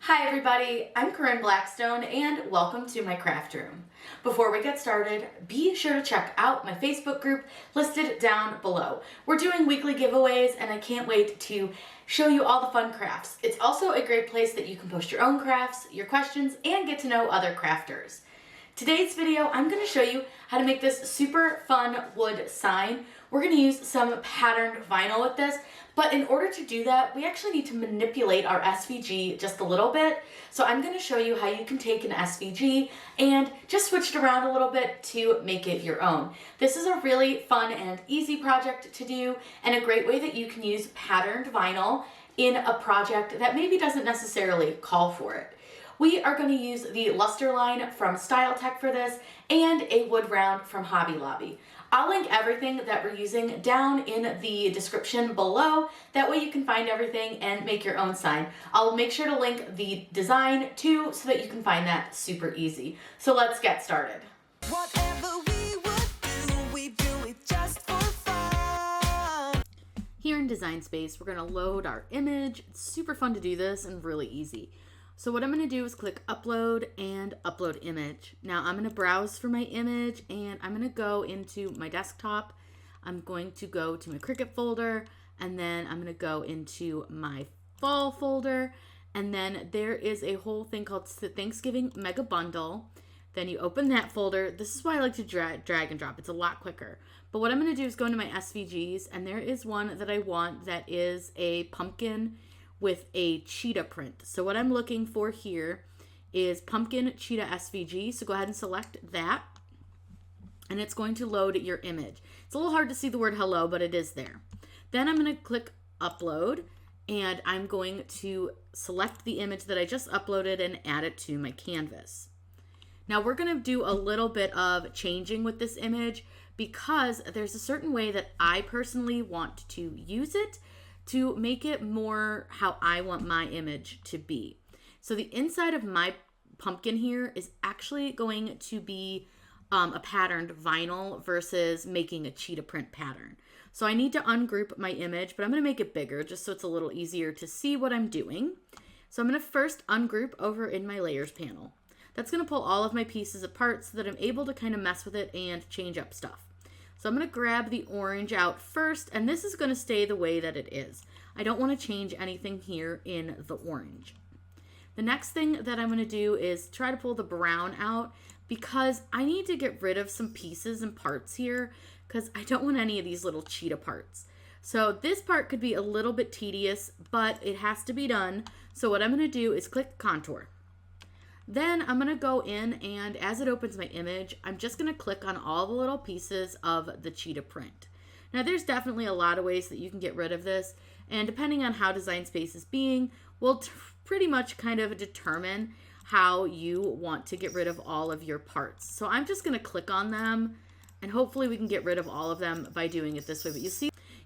Hi everybody, I'm Corinne Blackstone and welcome to my craft room. Before we get started, be sure to check out my Facebook group listed down below. We're doing weekly giveaways and I can't wait to show you all the fun crafts. It's also a great place that you can post your own crafts, your questions, and get to know other crafters. Today's video, I'm going to show you how to make this super fun wood sign. We're going to use some patterned vinyl with this, but in order to do that, we actually need to manipulate our SVG just a little bit. So I'm going to show you how you can take an SVG and just switch it around a little bit to make it your own. This is a really fun and easy project to do and a great way that you can use patterned vinyl in a project that maybe doesn't necessarily call for it. We are going to use the Luster line from Styletech for this and a wood round from Hobby Lobby. I'll link everything that we're using down in the description below. That way you can find everything and make your own sign. I'll make sure to link the design too so that you can find that super easy. So let's get started. Whatever we would do, we do it just for fun. Here in Design Space, we're going to load our image. It's super fun to do this and really easy. So what I'm going to do is click upload and upload image. Now I'm going to browse for my image and I'm going to go into my desktop. I'm going to go to my CRICUT folder and then I'm going to go into my fall folder, and then there is a whole thing called Thanksgiving Mega Bundle. Then you open that folder. This is why I like to drag and drop. It's a lot quicker. But what I'm going to do is go into my SVGs, and there is one that I want that is a pumpkin with a cheetah print. So what I'm looking for here is pumpkin cheetah SVG. So go ahead and select that and it's going to load your image. It's a little hard to see the word hello, but it is there. Then I'm going to click upload and I'm going to select the image that I just uploaded and add it to my canvas. Now we're going to do a little bit of changing with this image because there's a certain way that I personally want to use it to make it more how I want my image to be. So the inside of my pumpkin here is actually going to be a patterned vinyl versus making a cheetah print pattern. So I need to ungroup my image, but I'm going to make it bigger just so it's a little easier to see what I'm doing. So I'm going to first ungroup over in my layers panel. That's going to pull all of my pieces apart so that I'm able to kind of mess with it and change up stuff. So I'm going to grab the orange out first, and this is going to stay the way that it is. I don't want to change anything here in the orange. The next thing that I'm going to do is try to pull the brown out because I need to get rid of some pieces and parts here because I don't want any of these little cheetah parts. So this part could be a little bit tedious, but it has to be done. So what I'm going to do is click contour. Then I'm going to go in and as it opens my image, I'm just going to click on all the little pieces of the cheetah print. Now there's definitely a lot of ways that you can get rid of this, and depending on how Design Space is being, will pretty much kind of determine how you want to get rid of all of your parts. So I'm just going to click on them and hopefully we can get rid of all of them by doing it this way. But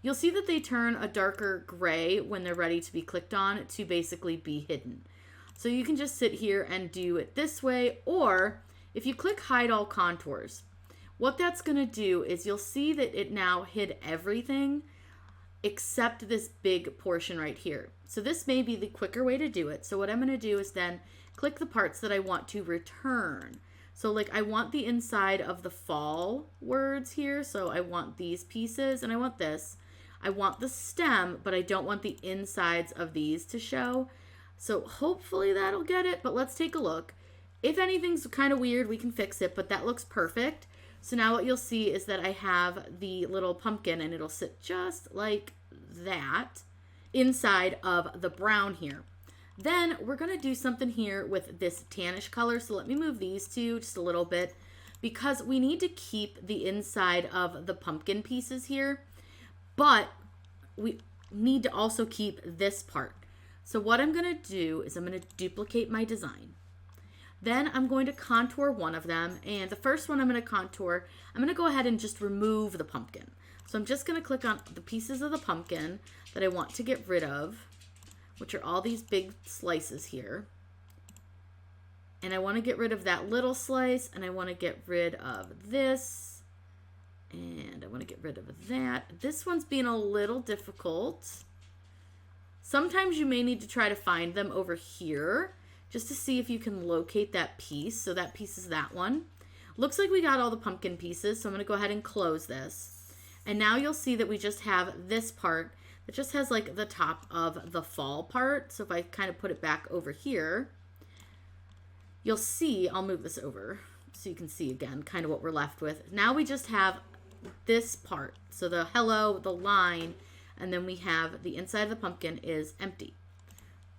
you'll see that they turn a darker gray when they're ready to be clicked on to basically be hidden. So you can just sit here and do it this way, or if you click hide all contours, what that's going to do is you'll see that it now hid everything except this big portion right here. So this may be the quicker way to do it. So what I'm going to do is then click the parts that I want to return. So like I want the inside of the fall words here. So I want these pieces and I want this. I want the stem, but I don't want the insides of these to show. So hopefully that'll get it, but let's take a look. If anything's kind of weird, we can fix it, but that looks perfect. So now what you'll see is that I have the little pumpkin and it'll sit just like that inside of the brown here. Then we're going to do something here with this tannish color. So let me move these two just a little bit because we need to keep the inside of the pumpkin pieces here, but we need to also keep this part. So what I'm going to do is I'm going to duplicate my design. Then I'm going to contour one of them, and the first one I'm going to contour, I'm going to go ahead and just remove the pumpkin. So I'm just going to click on the pieces of the pumpkin that I want to get rid of, which are all these big slices here. And I want to get rid of that little slice, and I want to get rid of this, and I want to get rid of that. This one's being a little difficult. Sometimes you may need to try to find them over here just to see if you can locate that piece. So that piece is that one. Looks like we got all the pumpkin pieces, so I'm going to go ahead and close this. And now you'll see that we just have this part that just has like the top of the fall part. So if I kind of put it back over here, you'll see, I'll move this over so you can see again kind of what we're left with. Now we just have this part. So the hello, the line, and then we have the inside of the pumpkin is empty.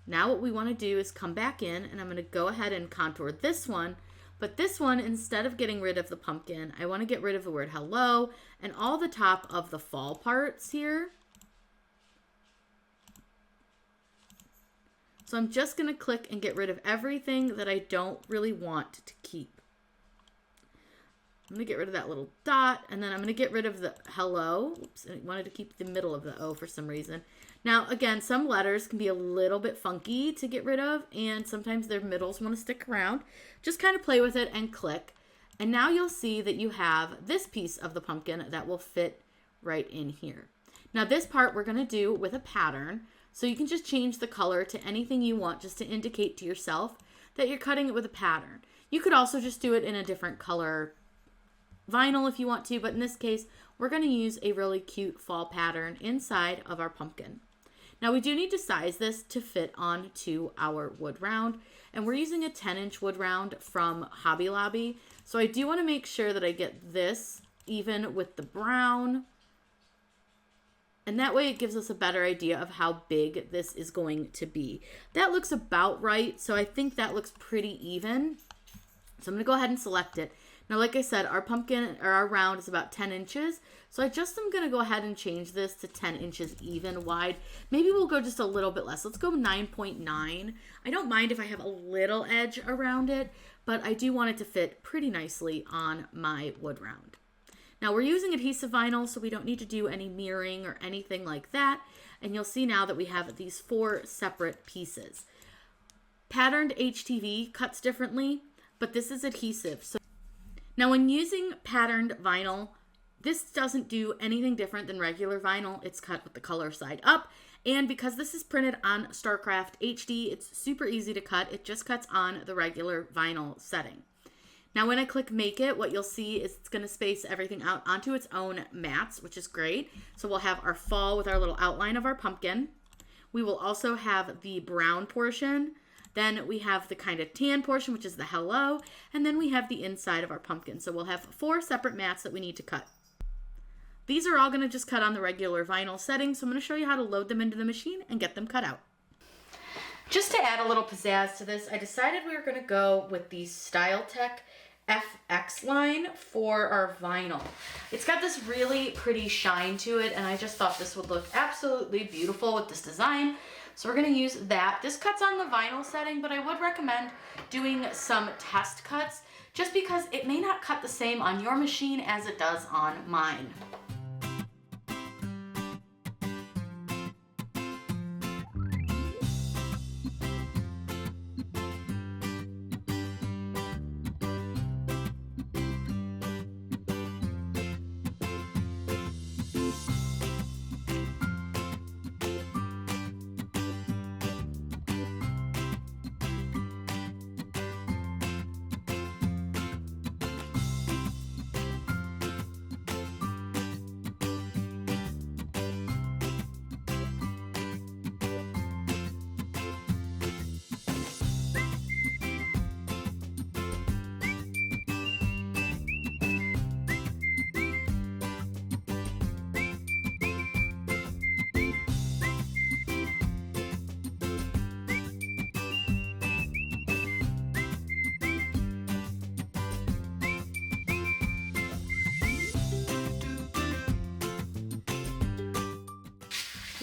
Now what we want to do is come back in, and I'm going to go ahead and contour this one. But this one, instead of getting rid of the pumpkin, I want to get rid of the word hello and all the top of the fall parts here. So I'm just going to click and get rid of everything that I don't really want to keep. I'm going to get rid of that little dot, and then I'm going to get rid of the hello. Oops, I wanted to keep the middle of the O for some reason. Now, again, some letters can be a little bit funky to get rid of, and sometimes their middles want to stick around. Just kind of play with it and click. And now you'll see that you have this piece of the pumpkin that will fit right in here. Now, this part we're going to do with a pattern, so you can just change the color to anything you want just to indicate to yourself that you're cutting it with a pattern. You could also just do it in a different color vinyl if you want to, but in this case, we're going to use a really cute fall pattern inside of our pumpkin. Now we do need to size this to fit onto our wood round, and we're using a 10-inch wood round from Hobby Lobby. So I do want to make sure that I get this even with the brown, and that way it gives us a better idea of how big this is going to be. That looks about right, so I think that looks pretty even. So I'm going to go ahead and select it. Now, like I said, our pumpkin or our round is about 10 inches. So I just am going to go ahead and change this to 10 inches even wide. Maybe we'll go just a little bit less. Let's go 9.9. I don't mind if I have a little edge around it, but I do want it to fit pretty nicely on my wood round. Now we're using adhesive vinyl, so we don't need to do any mirroring or anything like that. And you'll see now that we have these 4 separate pieces. Patterned HTV cuts differently, but this is adhesive. So now when using patterned vinyl, this doesn't do anything different than regular vinyl. It's cut with the color side up. And because this is printed on StarCraft HD, it's super easy to cut. It just cuts on the regular vinyl setting. Now when I click make it, what you'll see is it's going to space everything out onto its own mats, which is great. So we'll have our fall with our little outline of our pumpkin. We will also have the brown portion. Then we have the kind of tan portion, which is the hello. And then we have the inside of our pumpkin. So we'll have 4 separate mats that we need to cut. These are all going to just cut on the regular vinyl setting. So I'm going to show you how to load them into the machine and get them cut out. Just to add a little pizzazz to this, I decided we were going to go with the Styletech FX line for our vinyl. It's got this really pretty shine to it, and I just thought this would look absolutely beautiful with this design. So we're going to use that. This cuts on the vinyl setting, but I would recommend doing some test cuts just because it may not cut the same on your machine as it does on mine.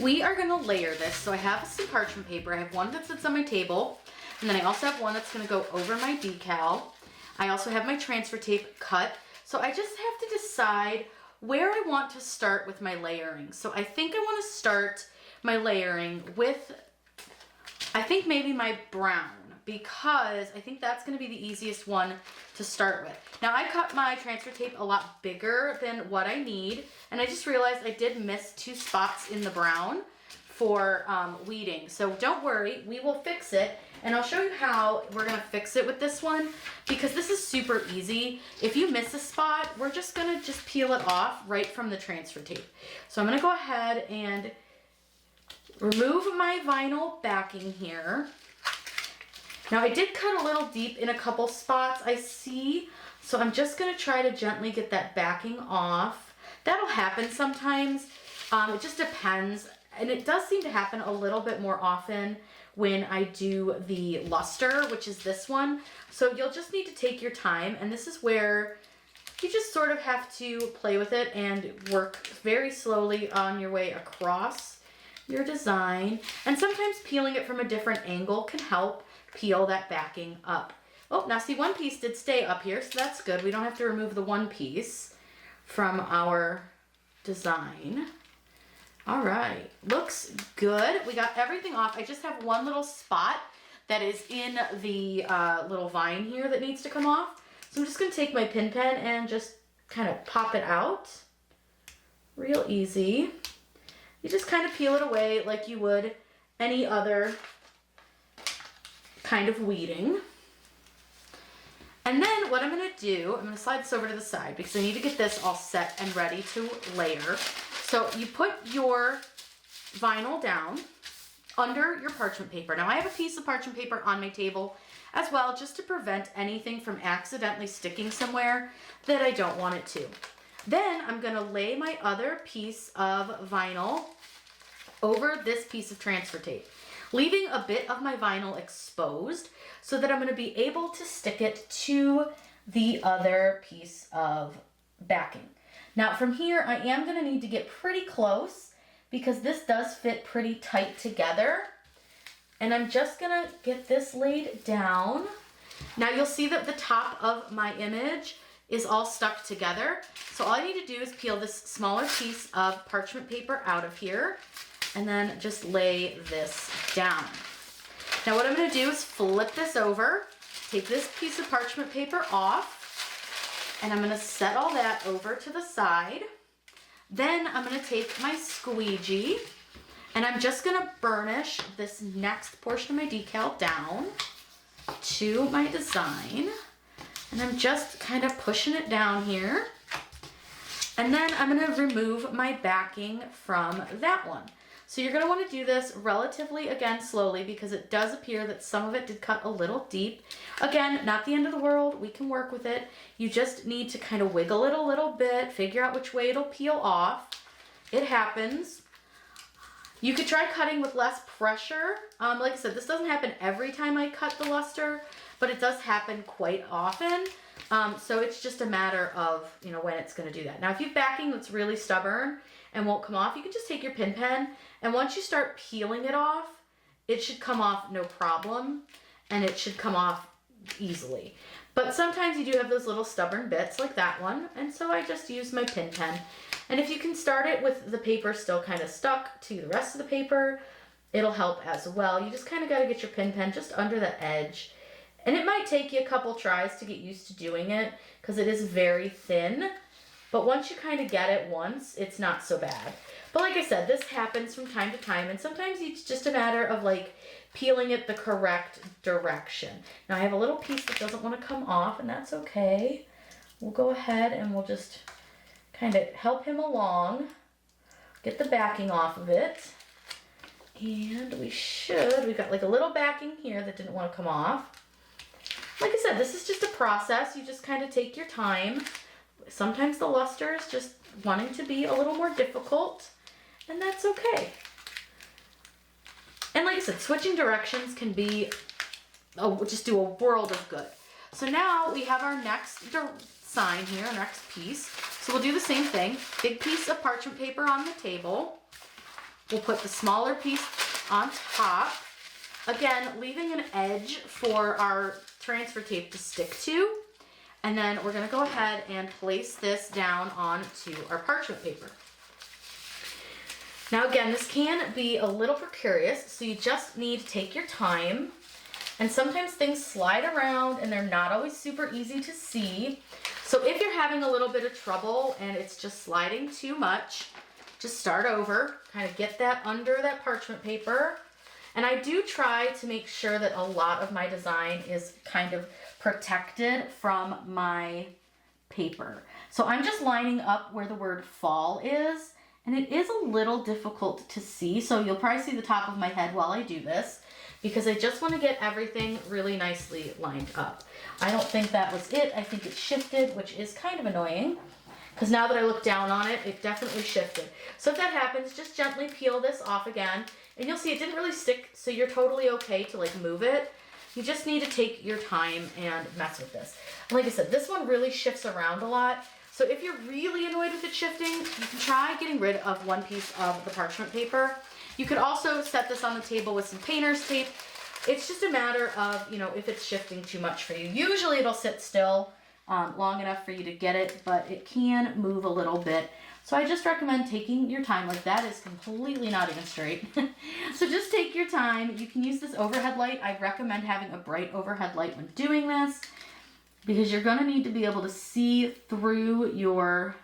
We are going to layer this. So I have some parchment paper. I have one that sits on my table, and then I also have one that's going to go over my decal. I also have my transfer tape cut. So I just have to decide where I want to start with my layering. So I think I want to start my layering with, I think maybe my brown, because I think that's going to be the easiest one to start with. Now I cut my transfer tape a lot bigger than what I need, and I just realized I did miss 2 spots in the brown for weeding. So don't worry, we will fix it. And I'll show you how we're gonna fix it with this one, because this is super easy. If you miss a spot, we're just gonna peel it off right from the transfer tape. So I'm gonna go ahead and remove my vinyl backing here. Now I did cut a little deep in a couple spots, I see. So I'm just gonna try to gently get that backing off. That'll happen sometimes. It just depends. And it does seem to happen a little bit more often when I do the luster, which is this one. So you'll just need to take your time, and this is where you just sort of have to play with it and work very slowly on your way across your design. And sometimes peeling it from a different angle can help peel that backing up. Oh, now see, one piece did stay up here, so that's good. We don't have to remove the one piece from our design. All right, looks good. We got everything off. I just have one little spot that is in the little vine here that needs to come off. So I'm just gonna take my pin pen and just kind of pop it out. Real easy. You just kind of peel it away like you would any other kind of weeding. And then what I'm gonna do, I'm gonna slide this over to the side because I need to get this all set and ready to layer. So you put your vinyl down under your parchment paper. Now I have a piece of parchment paper on my table as well, just to prevent anything from accidentally sticking somewhere that I don't want it to. Then I'm gonna lay my other piece of vinyl over this piece of transfer tape, leaving a bit of my vinyl exposed so that I'm gonna be able to stick it to the other piece of backing. Now from here, I am gonna need to get pretty close because this does fit pretty tight together. And I'm just gonna get this laid down. Now you'll see that the top of my image is all stuck together. So all I need to do is peel this smaller piece of parchment paper out of here and then just lay this down. Now what I'm gonna do is flip this over, take this piece of parchment paper off, and I'm gonna set all that over to the side. Then I'm gonna take my squeegee and I'm just gonna burnish this next portion of my decal down to my design. And I'm just kind of pushing it down here. And then I'm gonna remove my backing from that one. So you're gonna wanna do this relatively, again, slowly, because it does appear that some of it did cut a little deep. Again, not the end of the world, we can work with it. You just need to kind of wiggle it a little bit, figure out which way it'll peel off. It happens. You could try cutting with less pressure. Like I said, this doesn't happen every time I cut the luster, but it does happen quite often. So it's just a matter of, when it's gonna do that. Now, if you have backing that's really stubborn and won't come off, you can just take your pin pen, and once you start peeling it off, it should come off no problem, and it should come off easily. But sometimes you do have those little stubborn bits like that one, and so I just use my pin pen. And if you can start it with the paper still kind of stuck to the rest of the paper, it'll help as well. You just kind of got to get your pin pen just under the edge. And it might take you a couple tries to get used to doing it because it is very thin. But once you kind of get it once, it's not so bad. But like I said, this happens from time to time, and sometimes it's just a matter of peeling it the correct direction. Now I have a little piece that doesn't want to come off, and that's okay. We'll go ahead and we'll just kind of help him along, get the backing off of it. And we've got a little backing here that didn't want to come off. Like I said, this is just a process. You just kind of take your time. Sometimes the luster is just wanting to be a little more difficult, and that's okay. And like I said, switching directions can just do a world of good. So now we have our next sign here, our next piece. So we'll do the same thing. Big piece of parchment paper on the table. We'll put the smaller piece on top. Again, leaving an edge for our transfer tape to stick to. And then we're gonna go ahead and place this down onto our parchment paper. Now again, this can be a little precarious, so you just need to take your time. And sometimes things slide around and they're not always super easy to see. So if you're having a little bit of trouble and it's just sliding too much, just start over, kind of get that under that parchment paper. And I do try to make sure that a lot of my design is kind of protected from my paper. So I'm just lining up where the word fall is, and it is a little difficult to see. So you'll probably see the top of my head while I do this, because I just want to get everything really nicely lined up. I don't think that was it. I think it shifted, which is kind of annoying, because now that I look down on it, it definitely shifted. So if that happens, just gently peel this off again, and you'll see it didn't really stick, so you're totally okay to like move it. You just need to take your time and mess with this. Like I said, this one really shifts around a lot. So if you're really annoyed with it shifting, you can try getting rid of one piece of the parchment paper. You could also set this on the table with some painter's tape. It's just a matter of, you know, if it's shifting too much for you. Usually it'll sit still long enough for you to get it, but it can move a little bit. So I just recommend taking your time. Like, that is completely not even straight. So just take your time. You can use this overhead light. I recommend having a bright overhead light when doing this, because you're gonna need to be able to see through your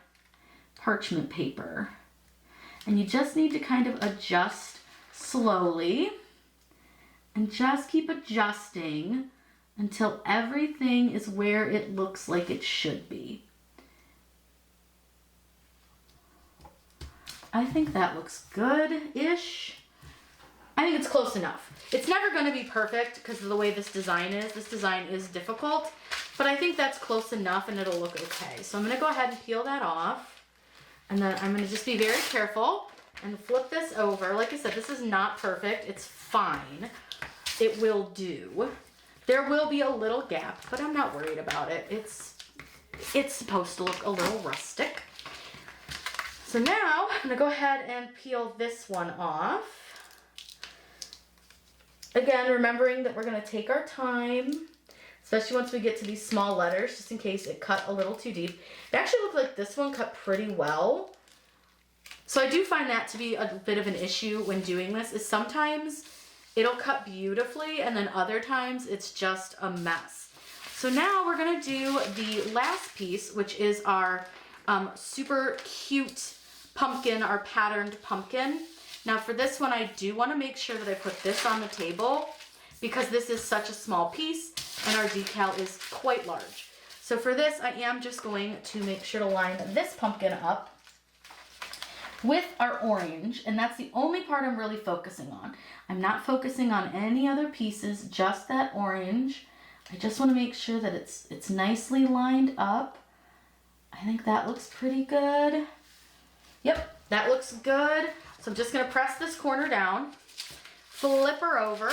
parchment paper. And you just need to kind of adjust slowly and just keep adjusting until everything is where it looks like it should be. I think that looks good-ish. I think it's close enough. It's never going to be perfect because of the way this design is. This design is difficult, but I think that's close enough and it'll look okay. So I'm going to go ahead and peel that off, and then I'm going to just be very careful and flip this over. Like I said, this is not perfect. It's fine. It will do. There will be a little gap, but I'm not worried about it. It's supposed to look a little rustic. So now I'm gonna go ahead and peel this one off. Again, remembering that we're gonna take our time, especially once we get to these small letters, just in case it cut a little too deep. It actually looked like this one cut pretty well. So I do find that to be a bit of an issue when doing this, is sometimes it'll cut beautifully and then other times it's just a mess. So now we're gonna do the last piece, which is our super cute pumpkin, our patterned pumpkin. Now for this one, I do want to make sure that I put this on the table because this is such a small piece and our decal is quite large. So for this, I am just going to make sure to line this pumpkin up with our orange, and that's the only part I'm really focusing on. I'm not focusing on any other pieces, just that orange. I just want to make sure that it's nicely lined up. I think that looks pretty good. Yep, that looks good. So I'm just gonna press this corner down, flip her over.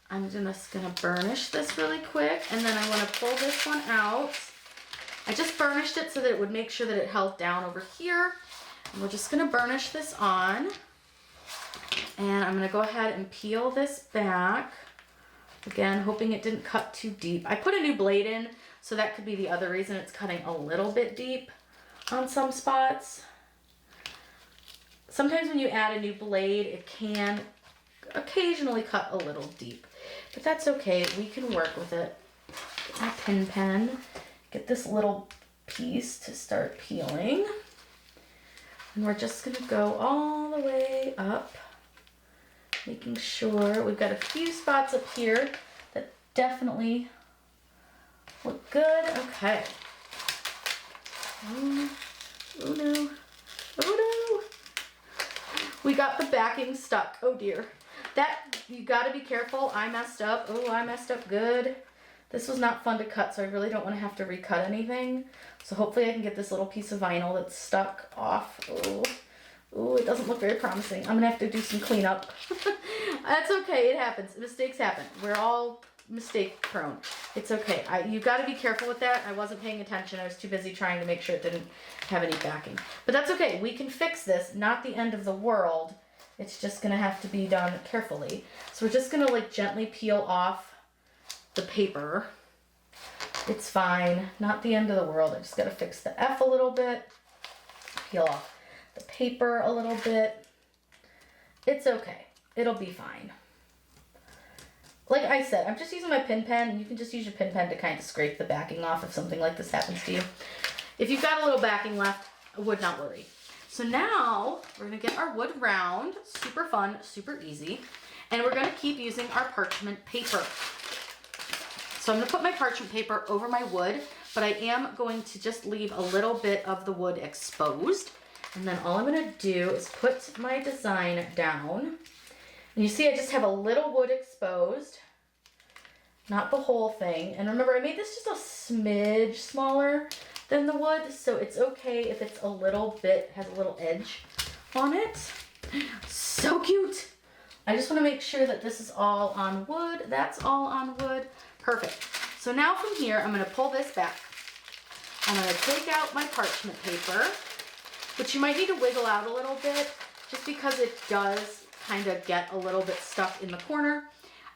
I'm just gonna burnish this really quick, and then I wanna pull this one out. I just burnished it so that it would make sure that it held down over here. And we're just gonna burnish this on. And I'm gonna go ahead and peel this back. Again, hoping it didn't cut too deep. I put a new blade in, so that could be the other reason it's cutting a little bit deep on some spots. Sometimes when you add a new blade, it can occasionally cut a little deep, but that's okay. We can work with it. Get my pin pen, get this little piece to start peeling. And we're just gonna go all the way up, making sure we've got a few spots up here that definitely look good. Okay. Oh no. Oh no. We got the backing stuck. Oh dear. That, you gotta be careful. I messed up. Oh, I messed up good. This was not fun to cut, so I really don't want to have to recut anything. So hopefully I can get this little piece of vinyl that's stuck off. Oh, it doesn't look very promising. I'm gonna have to do some cleanup. That's okay, it happens. Mistakes happen. We're all mistake prone. It's okay. You got to be careful with that. I wasn't paying attention. I was too busy trying to make sure it didn't have any backing. But that's okay. We can fix this. Not the end of the world. It's just going to have to be done carefully. So we're just going to like gently peel off the paper. It's fine. Not the end of the world. I just got to fix the F a little bit. Peel off the paper a little bit. It's okay. It'll be fine. Like I said, I'm just using my pin pen, and you can just use your pin pen to kind of scrape the backing off if something like this happens to you. If you've got a little backing left, I would not worry. So now we're gonna get our wood round, super fun, super easy. And we're gonna keep using our parchment paper. So I'm gonna put my parchment paper over my wood, but I am going to just leave a little bit of the wood exposed. And then all I'm gonna do is put my design down. And you see I just have a little wood exposed, not the whole thing. And remember, I made this just a smidge smaller than the wood, so it's okay if it's a little bit, has a little edge on it. So cute. I just wanna make sure that this is all on wood. That's all on wood. Perfect. So now from here, I'm gonna pull this back. I'm gonna take out my parchment paper, which you might need to wiggle out a little bit just because it does kind of get a little bit stuck in the corner.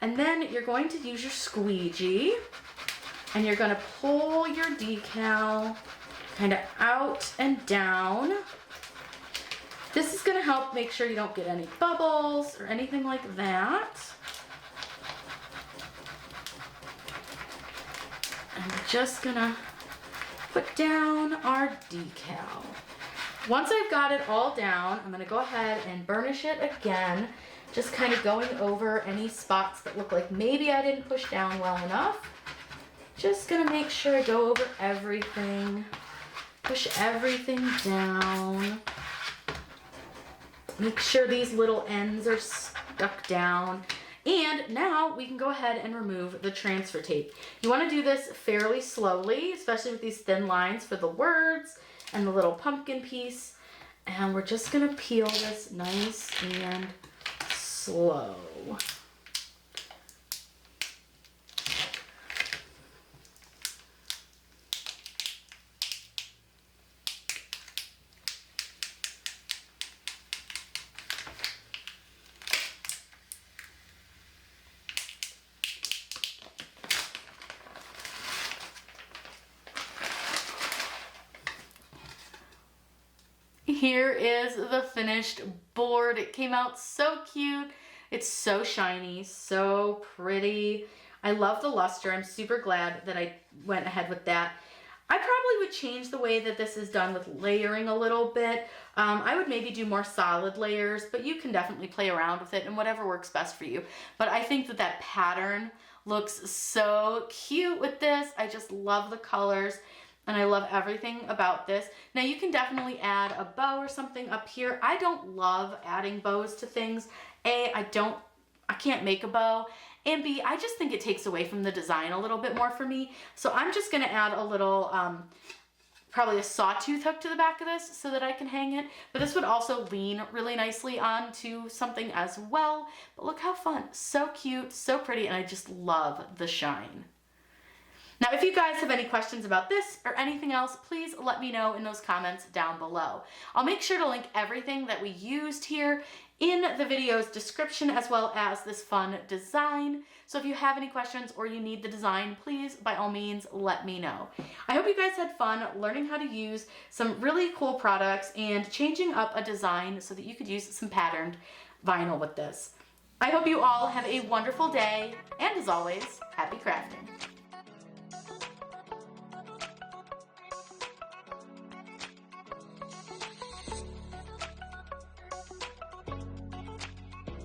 And then you're going to use your squeegee and you're gonna pull your decal kind of out and down. This is gonna help make sure you don't get any bubbles or anything like that. And we're just gonna put down our decal. Once I've got it all down, I'm gonna go ahead and burnish it again, just kind of going over any spots that look like maybe I didn't push down well enough. Just gonna make sure I go over everything, push everything down. Make sure these little ends are stuck down. And now we can go ahead and remove the transfer tape. You want to do this fairly slowly, especially with these thin lines for the words and the little pumpkin piece. And we're just going to peel this nice and slow. Here is the finished board. It came out so cute. It's so shiny, so pretty. I love the luster. I'm super glad that I went ahead with that. I probably would change the way that this is done with layering a little bit. I would maybe do more solid layers, but you can definitely play around with it and whatever works best for you. But I think that that pattern looks so cute with this. I just love the colors. And I love everything about this. Now you can definitely add a bow or something up here. I don't love adding bows to things. A, I can't make a bow. And B, I just think it takes away from the design a little bit more for me. So I'm just gonna add a little, probably a sawtooth hook to the back of this so that I can hang it. But this would also lean really nicely onto something as well. But look how fun, so cute, so pretty, and I just love the shine. Now, if you guys have any questions about this or anything else, please let me know in those comments down below. I'll make sure to link everything that we used here in the video's description, as well as this fun design. So if you have any questions or you need the design, please, by all means, let me know. I hope you guys had fun learning how to use some really cool products and changing up a design so that you could use some patterned vinyl with this. I hope you all have a wonderful day, and as always, happy crafting.